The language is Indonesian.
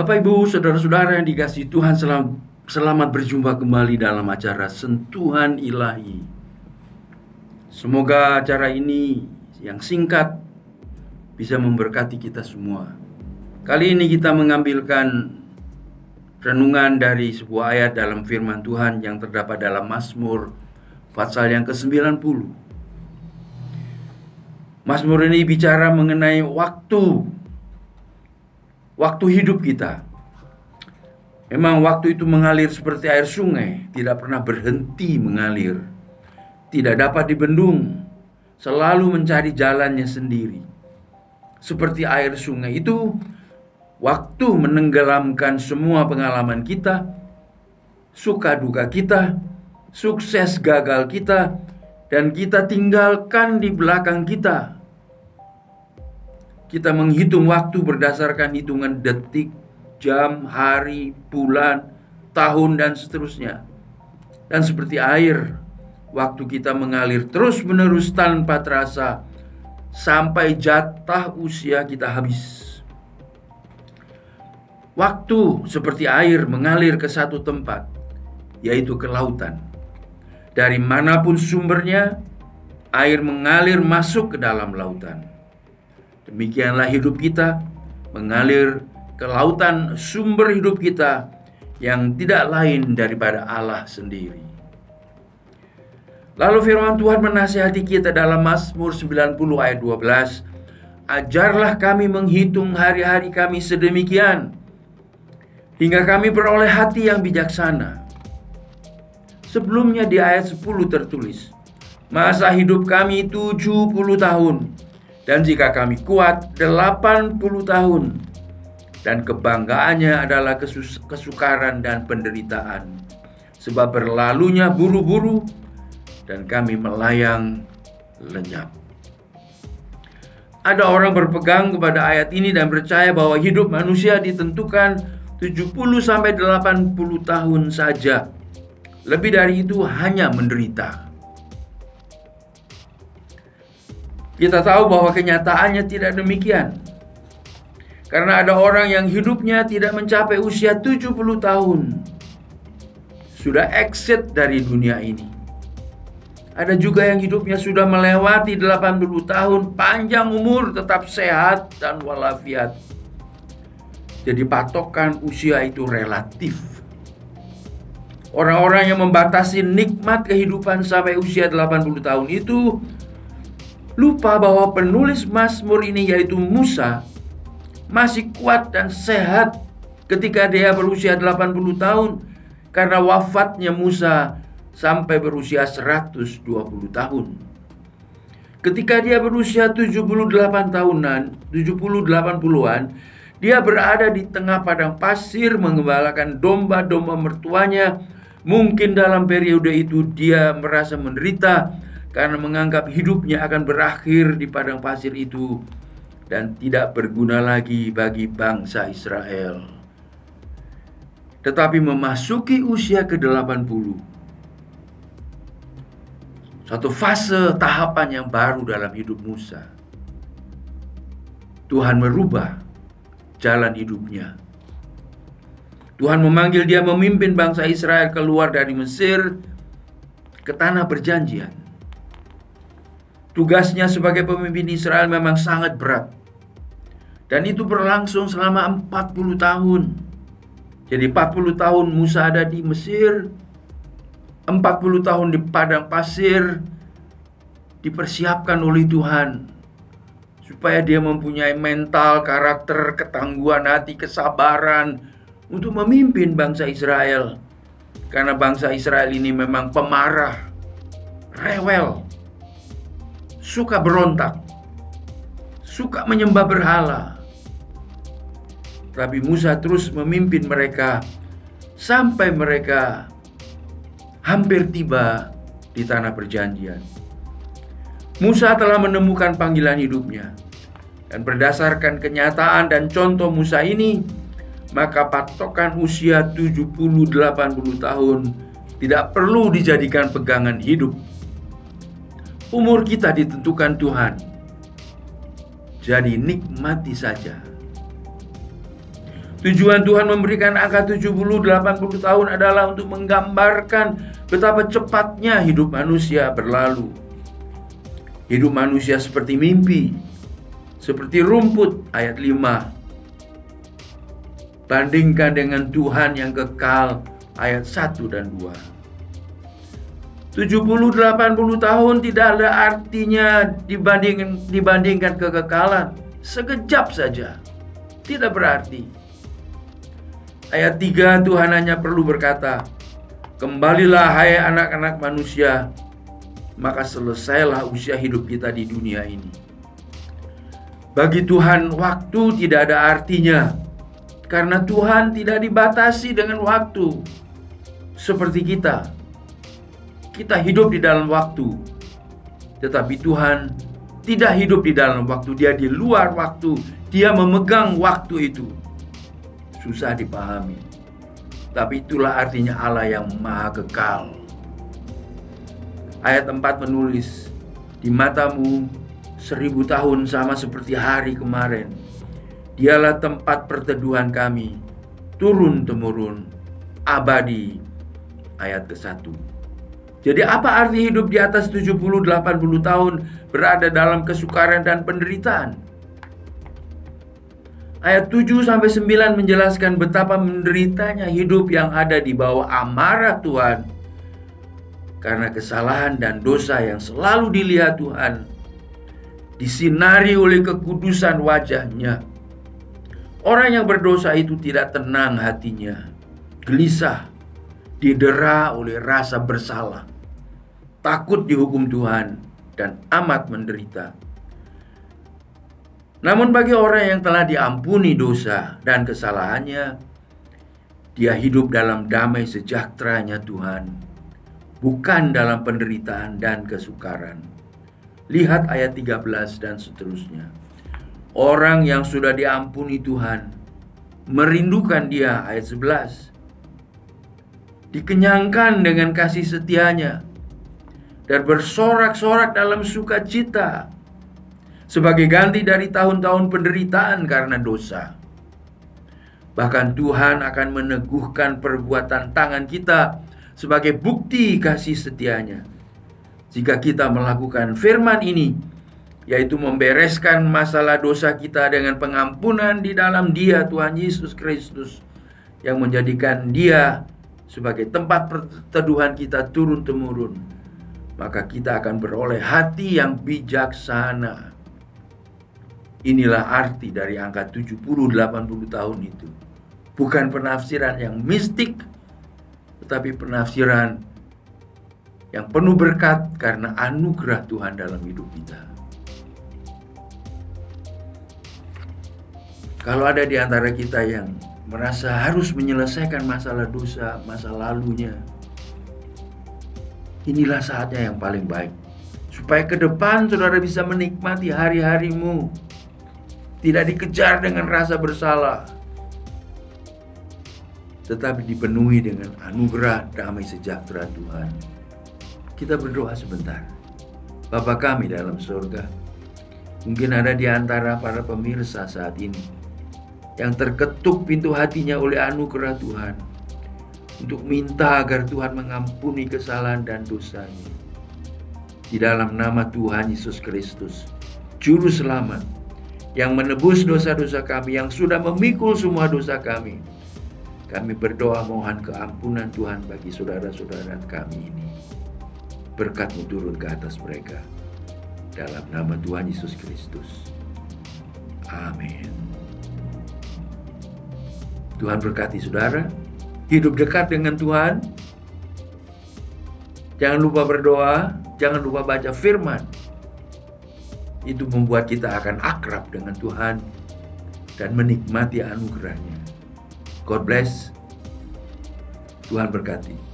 Bapak, Ibu, saudara-saudara yang dikasihi Tuhan, selamat berjumpa kembali dalam acara Sentuhan Ilahi. Semoga acara ini yang singkat bisa memberkati kita semua. Kali ini kita mengambilkan renungan dari sebuah ayat dalam firman Tuhan yang terdapat dalam Mazmur pasal yang ke-90. Mazmur ini bicara mengenai waktu hidup kita. Memang waktu itu mengalir seperti air sungai, tidak pernah berhenti mengalir, tidak dapat dibendung, selalu mencari jalannya sendiri. Seperti air sungai itu, waktu menenggelamkan semua pengalaman kita, suka duka kita, sukses gagal kita, dan kita tinggalkan di belakang kita. Kita menghitung waktu berdasarkan hitungan detik, jam, hari, bulan, tahun, dan seterusnya. Dan seperti air, waktu kita mengalir terus-menerus tanpa terasa sampai jatah usia kita habis. Waktu seperti air mengalir ke satu tempat, yaitu ke lautan. Dari manapun sumbernya, air mengalir masuk ke dalam lautan. Demikianlah hidup kita mengalir ke lautan sumber hidup kita yang tidak lain daripada Allah sendiri. Lalu firman Tuhan menasihati kita dalam Mazmur 90 ayat 12. Ajarlah kami menghitung hari-hari kami sedemikian, hingga kami beroleh hati yang bijaksana. Sebelumnya di ayat 10 tertulis, masa hidup kami 70 tahun, dan jika kami kuat 80 tahun. Dan kebanggaannya adalah kesukaran dan penderitaan, sebab berlalunya buru-buru dan kami melayang lenyap. Ada orang berpegang kepada ayat ini dan percaya bahwa hidup manusia ditentukan 70-80 tahun saja. Lebih dari itu hanya menderita. Kita tahu bahwa kenyataannya tidak demikian. Karena ada orang yang hidupnya tidak mencapai usia 70 tahun. Sudah exit dari dunia ini. Ada juga yang hidupnya sudah melewati 80 tahun, panjang umur, tetap sehat dan walafiat. Jadi patokan usia itu relatif. Orang-orang yang membatasi nikmat kehidupan sampai usia 80 tahun itu lupa bahwa penulis Mazmur ini, yaitu Musa, masih kuat dan sehat ketika dia berusia 80 tahun, karena wafatnya Musa sampai berusia 120 tahun. Ketika dia berusia 78 tahunan, 70-80-an, dia berada di tengah padang pasir mengembalakan domba-domba mertuanya. Mungkin dalam periode itu dia merasa menderita karena menganggap hidupnya akan berakhir di padang pasir itu dan tidak berguna lagi bagi bangsa Israel. Tetapi memasuki usia ke-80, satu fase tahapan yang baru dalam hidup Musa. Tuhan merubah jalan hidupnya. Tuhan memanggil dia memimpin bangsa Israel keluar dari Mesir ke tanah perjanjian. Tugasnya sebagai pemimpin Israel memang sangat berat. Dan itu berlangsung selama 40 tahun. Jadi 40 tahun Musa ada di Mesir, 40 tahun di padang pasir, dipersiapkan oleh Tuhan supaya dia mempunyai mental, karakter, ketangguhan hati, kesabaran untuk memimpin bangsa Israel. Karena bangsa Israel ini memang pemarah, rewel, suka berontak, suka menyembah berhala. Tapi Musa terus memimpin mereka sampai mereka hampir tiba di tanah perjanjian. Musa telah menemukan panggilan hidupnya. Dan berdasarkan kenyataan dan contoh Musa ini, maka patokan usia 70-80 tahun tidak perlu dijadikan pegangan hidup. Umur kita ditentukan Tuhan. Jadi nikmati saja. Tujuan Tuhan memberikan angka 70-80 tahun adalah untuk menggambarkan betapa cepatnya hidup manusia berlalu. Hidup manusia seperti mimpi, seperti rumput, ayat 5. Bandingkan dengan Tuhan yang kekal, ayat 1 dan 2. 70-80 tahun tidak ada artinya dibandingkan kekekalan. Sekejap saja, tidak berarti. Ayat 3, Tuhan hanya perlu berkata, "Kembalilah hai anak-anak manusia, maka selesailah usia hidup kita di dunia ini." Bagi Tuhan, waktu tidak ada artinya, karena Tuhan tidak dibatasi dengan waktu. Seperti kita hidup di dalam waktu, tetapi Tuhan tidak hidup di dalam waktu. Dia di luar waktu, Dia memegang waktu itu. Susah dipahami, tapi itulah artinya Allah yang maha kekal. Ayat 4 menulis, "Di matamu 1000 tahun sama seperti hari kemarin. Dialah tempat perteduhan kami, turun-temurun, abadi." Ayat ke-1. Jadi apa arti hidup di atas 70-80 tahun berada dalam kesukaran dan penderitaan? Ayat 7-9 menjelaskan betapa menderitanya hidup yang ada di bawah amarah Tuhan karena kesalahan dan dosa yang selalu dilihat Tuhan, disinari oleh kekudusan wajahnya. Orang yang berdosa itu tidak tenang hatinya, gelisah, didera oleh rasa bersalah, takut dihukum Tuhan, dan amat menderita. Namun bagi orang yang telah diampuni dosa dan kesalahannya, dia hidup dalam damai sejahteranya Tuhan, bukan dalam penderitaan dan kesukaran. Lihat ayat 13 dan seterusnya. Orang yang sudah diampuni Tuhan merindukan Dia, ayat 11. Dikenyangkan dengan kasih setianya dan bersorak-sorak dalam sukacita sebagai ganti dari tahun-tahun penderitaan karena dosa. Bahkan Tuhan akan meneguhkan perbuatan tangan kita sebagai bukti kasih setianya. Jika kita melakukan firman ini, yaitu membereskan masalah dosa kita dengan pengampunan di dalam Dia, Tuhan Yesus Kristus, yang menjadikan Dia sebagai tempat perteduhan kita turun-temurun, maka kita akan beroleh hati yang bijaksana. Inilah arti dari angka 70-80 tahun itu. Bukan penafsiran yang mistik, tetapi penafsiran yang penuh berkat karena anugerah Tuhan dalam hidup kita. Kalau ada di antara kita yang merasa harus menyelesaikan masalah dosa masa lalunya, inilah saatnya yang paling baik, supaya ke depan saudara bisa menikmati hari-harimu, tidak dikejar dengan rasa bersalah, tetapi dipenuhi dengan anugerah damai sejahtera Tuhan. Kita berdoa sebentar. Bapa kami dalam surga, mungkin ada di antara para pemirsa saat ini yang terketuk pintu hatinya oleh anugerah Tuhan untuk minta agar Tuhan mengampuni kesalahan dan dosanya. Di dalam nama Tuhan Yesus Kristus, Juru Selamat, yang menebus dosa-dosa kami, yang sudah memikul semua dosa kami berdoa mohon keampunan Tuhan bagi saudara-saudara kami ini. Berkat-Mu turun ke atas mereka. Dalam nama Tuhan Yesus Kristus. Amin. Tuhan berkati saudara. Hidup dekat dengan Tuhan. Jangan lupa berdoa. Jangan lupa baca firman. Itu membuat kita akan akrab dengan Tuhan dan menikmati anugerahnya. God bless. Tuhan berkati.